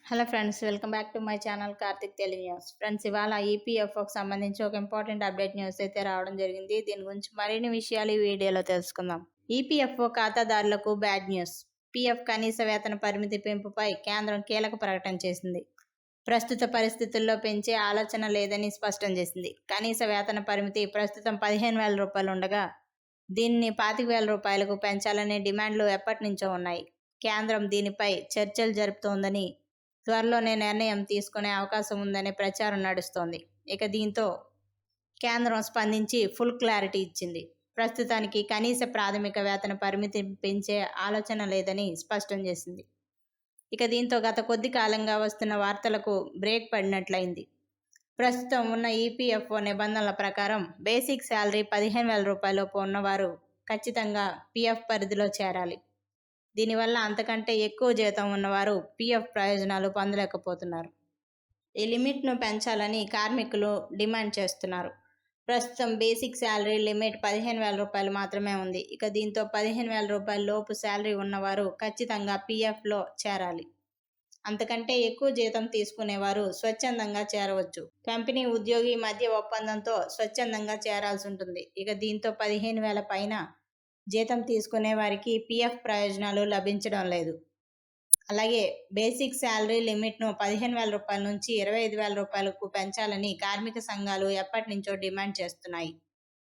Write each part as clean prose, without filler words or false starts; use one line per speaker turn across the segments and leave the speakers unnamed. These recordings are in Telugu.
Hello friends, welcome back to my channel Karthik Telugu news. Friends, ఇవాళ ఈపీఎఫ్ఓకి సంబంధించి ఒక ఇంపార్టెంట్ అప్డేట్ న్యూస్ అయితే రావడం జరిగింది. దీని గురించి మరిన్ని విషయాలు ఈ వీడియోలో తెలుసుకుందాం. ఈపీఎఫ్ఓ ఖాతాదారులకు బ్యాడ్ న్యూస్. పీఎఫ్ కనీస వేతన పరిమితి పెంపుపై కేంద్రం కీలక ప్రకటన చేసింది. ప్రస్తుత పరిస్థితుల్లో పెంచే ఆలోచన లేదని స్పష్టం చేసింది. కనీస వేతన పరిమితి ప్రస్తుతం 15,000 రూపాయలు ఉండగా దీన్ని 25,000 రూపాయలకు పెంచాలనే డిమాండ్లు ఎప్పటి నుంచో ఉన్నాయి. కేంద్రం దీనిపై చర్చలు జరుపుతోందని, త్వరలోనే నిర్ణయం తీసుకునే అవకాశం ఉందనే ప్రచారం నడుస్తోంది. ఇక దీంతో కేంద్రం స్పందించి ఫుల్ క్లారిటీ ఇచ్చింది. ప్రస్తుతానికి కనీస ప్రాథమిక వేతన పరిమితి పెంచే ఆలోచన లేదని స్పష్టం చేసింది. ఇక దీంతో గత కొద్ది కాలంగా వస్తున్న వార్తలకు బ్రేక్ పడినట్లయింది. ప్రస్తుతం ఉన్న ఈపీఎఫ్ఓ నిబంధనల ప్రకారం బేసిక్ శాలరీ 15,000 రూపాయలలోపు ఉన్నవారు ఖచ్చితంగా పీఎఫ్ పరిధిలో చేరాలి. దీనివల్ల అంతకంటే ఎక్కువ జీతం ఉన్నవారు పీఎఫ్ ప్రయోజనాలు పొందలేకపోతున్నారు. ఈ లిమిట్ను పెంచాలని కార్మికులు డిమాండ్ చేస్తున్నారు. ప్రస్తుతం బేసిక్ శాలరీ లిమిట్ 15,000 రూపాయలు మాత్రమే ఉంది. ఇక దీంతో 15,000 రూపాయల లోపు శాలరీ ఉన్నవారు ఖచ్చితంగా పీఎఫ్లో చేరాలి. అంతకంటే ఎక్కువ జీతం తీసుకునేవారు స్వచ్ఛందంగా చేరవచ్చు. కంపెనీ ఉద్యోగి మధ్య ఒప్పందంతో స్వచ్ఛందంగా చేరాల్సి ఉంటుంది. ఇక దీంతో 15,000 పైన జీతం తీసుకునే వారికి పీఎఫ్ ప్రయోజనాలు లభించడం లేదు. అలాగే బేసిక్ శాలరీ లిమిట్ను 15,000 రూపాయల నుంచి 25,000 రూపాయలకు పెంచాలని కార్మిక సంఘాలు ఎప్పటి నుంచో డిమాండ్ చేస్తున్నాయి.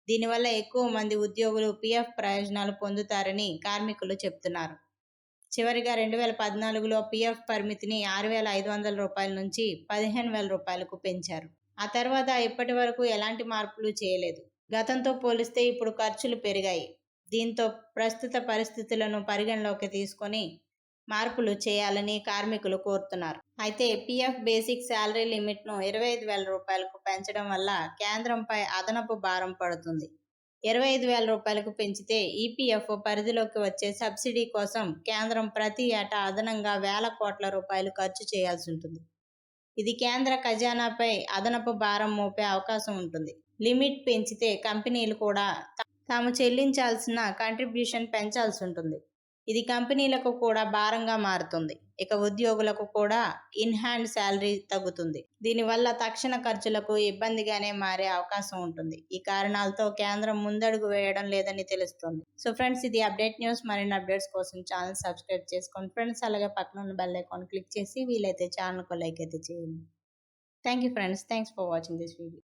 దీనివల్ల ఎక్కువ మంది ఉద్యోగులు పీఎఫ్ ప్రయోజనాలు పొందుతారని కార్మికులు చెబుతున్నారు. చివరిగా 2014లో పీఎఫ్ పరిమితిని 6,500 రూపాయల నుంచి 15,000 రూపాయలకు పెంచారు. ఆ తర్వాత ఇప్పటి వరకు ఎలాంటి మార్పులు చేయలేదు. గతంతో పోలిస్తే ఇప్పుడు ఖర్చులు పెరిగాయి. దీంతో ప్రస్తుత పరిస్థితులను పరిగణలోకి తీసుకొని మార్పులు చేయాలని కార్మికులు కోరుతున్నారు. అయితే పీఎఫ్ బేసిక్ శాలరీ లిమిట్ను 25,000 రూపాయలకు పెంచడం వల్ల కేంద్రంపై అదనపు భారం పడుతుంది. 25,000 రూపాయలకు పెంచితే ఈపీఎఫ్ఓ పరిధిలోకి వచ్చే సబ్సిడీ కోసం కేంద్రం ప్రతి ఏటా అదనంగా వేల కోట్ల రూపాయలు ఖర్చు చేయాల్సి ఉంటుంది. ఇది కేంద్ర ఖజానాపై అదనపు భారం మోపే అవకాశం ఉంటుంది. లిమిట్ పెంచితే కంపెనీలు కూడా తాము చెల్లించాల్సిన కంట్రిబ్యూషన్ పెంచాల్సి ఉంటుంది. ఇది కంపెనీలకు కూడా భారంగా మారుతుంది. ఇక ఉద్యోగులకు కూడా ఇన్ హ్యాండ్ శాలరీ తగ్గుతుంది. దీనివల్ల తక్షణ ఖర్చులకు ఇబ్బందిగానే మారే అవకాశం ఉంటుంది. ఈ కారణాలతో కేంద్రం ముందడుగు వేయడం లేదని తెలుస్తోంది. సో ఫ్రెండ్స్, ఇది అప్డేట్ న్యూస్. మరిన్ని అప్డేట్స్ కోసం ఛానల్ సబ్స్క్రైబ్ చేసుకోండి ఫ్రెండ్స్. అలాగే పక్కన ఉన్న బెల్ ఐకాన్ క్లిక్ చేసి వీలైతే ఛానల్కు లైక్ అయితే చేయండి. Thank you friends. Thanks for watching this video.